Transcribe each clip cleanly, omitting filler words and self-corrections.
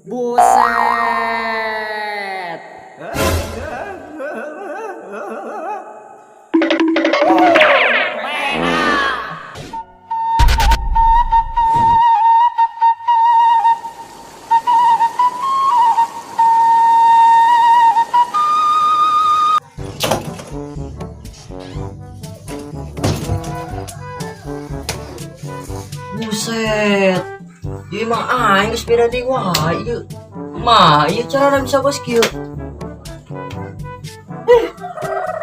Buset. Buset. Ieu mah aing geus beda deui wae ieu. Mah, ieu carana bisa bos kieu.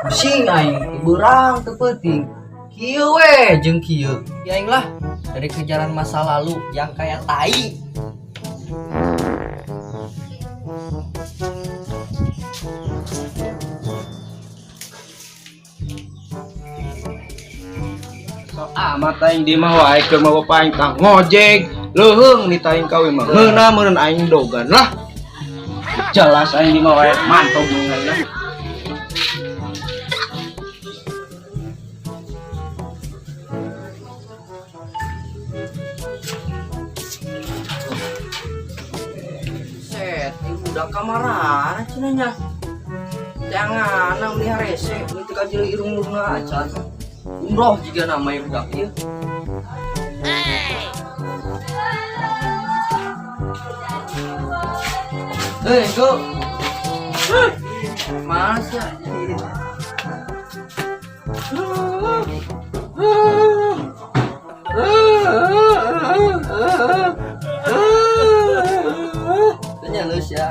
Pusing aing, beurang teu penting. Kieu we jeung kieu. Ya aing lah dari kejaran masa lalu yang kayak tai. So amat aing di mah wae keur mah bapak aing tang ngojek leuheung di taing kawe mah ngeuna meureun aing dogan lah jelas aing di mah wae mantap ngeuna Set, ibu udah kamaran cenanya. Jangan nang lihat rese, itu kan jadi irung-irungna aja. Umroh juga namanya budak ieu. Go. Mas ya. Tanya lu ya.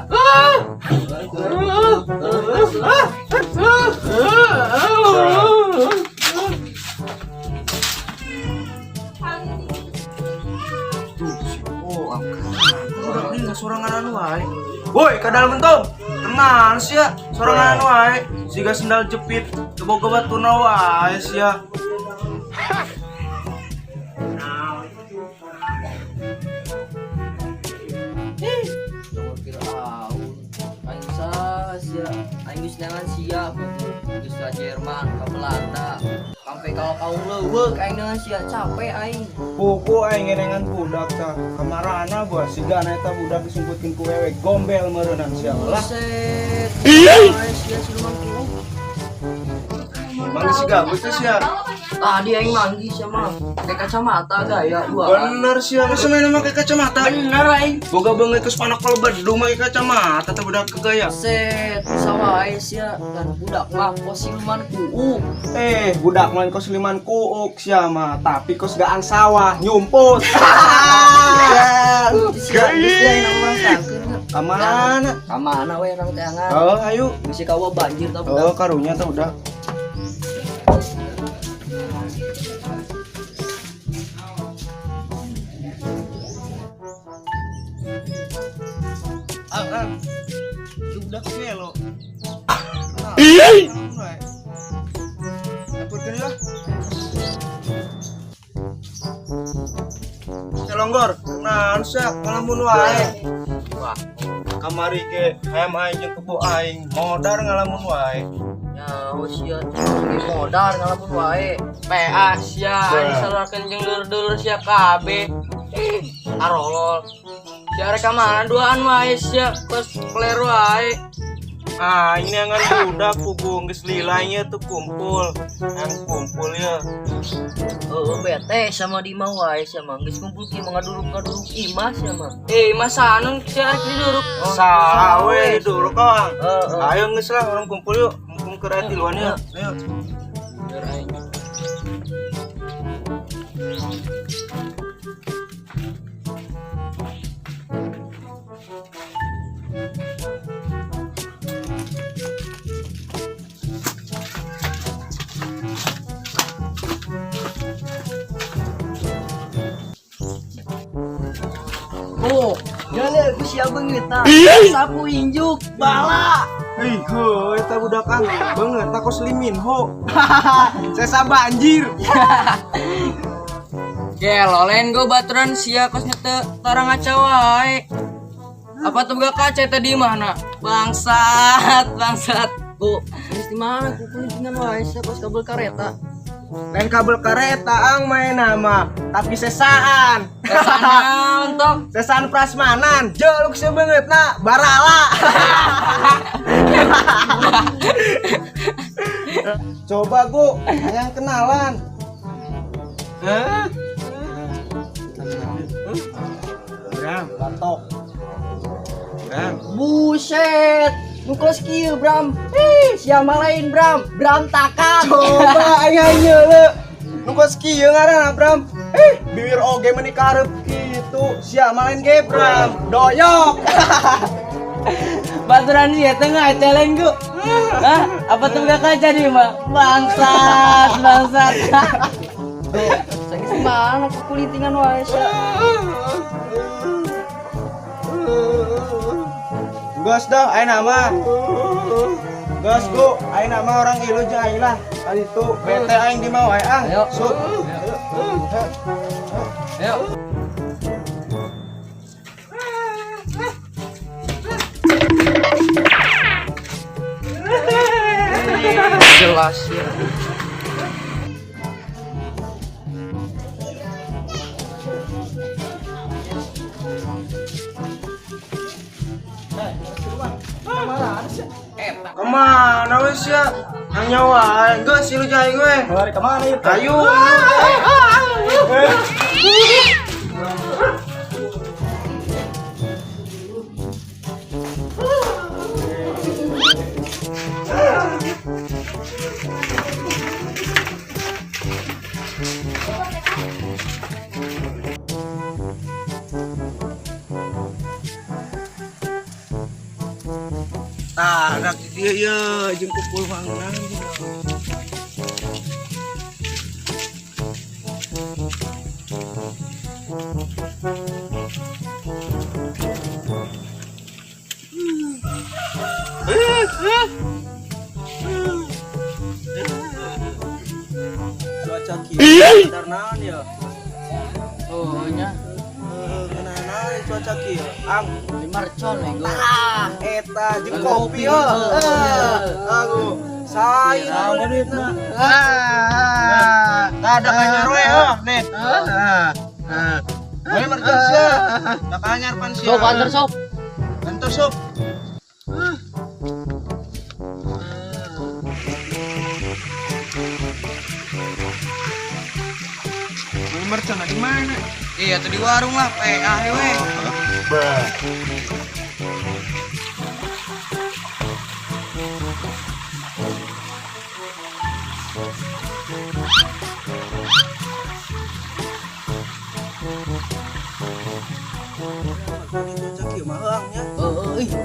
sorangan wae woi kadal mentung tenang sia sorangan wae siga sendal jepit keboga batuna wae sia Aing geus neangan sia geus ka Jerman ka Belanda sampai kalau kau leuweuk aing neangan sia capek aing puku aing ngenengan budak tah kamarana gua sigana eta budak disumputkeun ku wewe gombel meureunan sia lah sia siluman ku mangga siga betul sia tadi aing manggi sia mah pakai kacamata gaya dua bener sia masa main make kacamata bener aing boga beungeut geus panak pelebedung make kacamata teh budak kegaya set bisa wae sia dan budak mah kos siluman kuuk budak main kos liman kuuk sia mah tapi kos gaang sawah nyumput kamana we orang teangan oh ayo bisi kawa banjir tah oh karunya teh udah budak kelo dapurkeun lah Selonggor naon sia ngalamun wae wah kamari ge hayam aing jeung kebo aing modar ngalamun wae ya sia modar ngalamun wae PA sia aing salurkeun jeung dulur-dulur sia kabeh arolol sia rek mana duaan wae sia kos peler wae ini angan budak pupung geus lilanya tuh kumpul yang kumpul ya bete sama di mau wae sama geus kumpul ki ngaduruk-ngaduruk imah sama masa anu sia rek diduruk salah we diduruk kang ayo geus lah orang kumpul yuk mumpung keur aya tiluan ya ayo oh jangan aku siap banget sapu injuk bala eta budak kang beungeut takos liminho sesa banjir lolen go baturan sia kosnya teu tarang aca wae apa tuh gak kaca tadi mana bangsat ku geus di mana ku kuningan wae sia kos kabel kareta lain kabel kereta ang main nama, tapi sesaan. Kesana untuk Sesaan prasmanan, jeluk sebenget na barala. Coba gua yang kenalan. Bram, batok. Bram. buset. Nukul skill Bram. Siapa lain Bram? Berantakan. Coba aing le. Nu kos kieu ngaranna Bram. Bibir oge meuni karep kitu. Sia main ge Bram. Doyok. Baturan sih ya tengah challenge gua. Hah? Apa tuh gak jadi mah? Bangsat. Sakit mana kulitingan wae sia. Gas dah, aing nama. Gas go, aing nama orang ilu jeung aing lah. Kali itu bete aing di mau wae ang. Ayo. Sup. Ayo. Jelas ya. Kemana wes ya? Yang nyawa, gas ilu jeung aing we. Lari kemana itu? Ayo. Nah, anak dia ya, jeung kumpul mangan. Cuaca kieu bentar naon ya? Oh nya Kenana cuaca kieu? Ang di mercon nih gua. eta jeung kopi aku saya duitna ada kanyar we net boleh mercos ya da kanyar pan sia Sok antar sok. antar sok mercon di mana? Iya tuh di warung lah, PA we.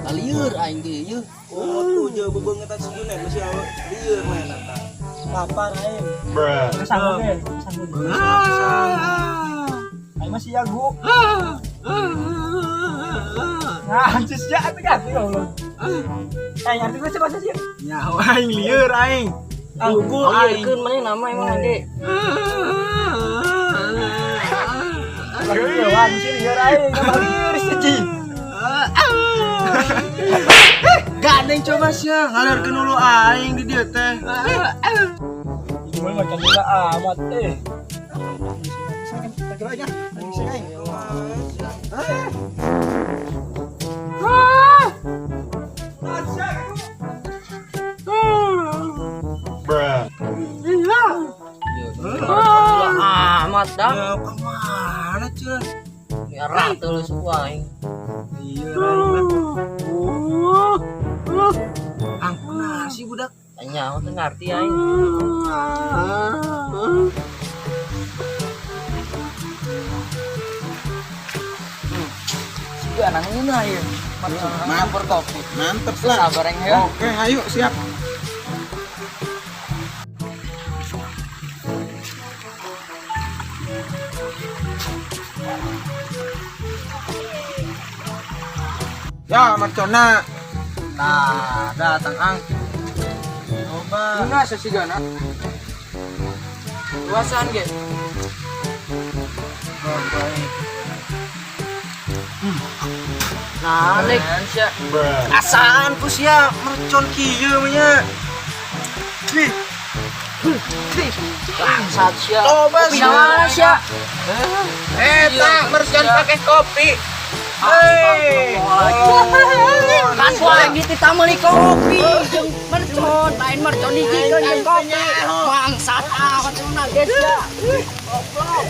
Kalieur aing ge ieu. Oh, tuh jauh bebengetan sejunet masih awak lieur main eta. Lapar aing. Sanggup ge, sanggup. Aing masih jago. Nah, anjis ya atuh ganti goblok. Aing arti bahasa bahasa sih. Nyawa aing lieur aing. Lugu aing. Keun mana nama emang ade. Lagi wan sih lieur aing, lieur sih. Gandeng coba sih, ngalerkeun dulu aing di dieu teh. Itu mah macam gila amat Kira aja, aing. Amat dah. Ya kemana cuy? Merah tuh semua aing. Iya ampun sih budak. Tanya aku tuh ngerti aing. Si anak ini ya. Mantap kopi. Mantep lah. Sabar yang ya. Oke, ayo siap. Ya, mercona. Nah, datang ang. Coba. Mana sesigana? Luasan ge. Nah, lek sia. Asaan ku sia mercon kieu mah nya. Nih. Bangsat sia. Coba Kopi mana sia? tak bersihan pakai kopi. Hei, Kan lagi kita meuli kopi jeung mercon, lain mercon dijikeun jeung kopi. Bangsat amat cenah geus ya. Goblok.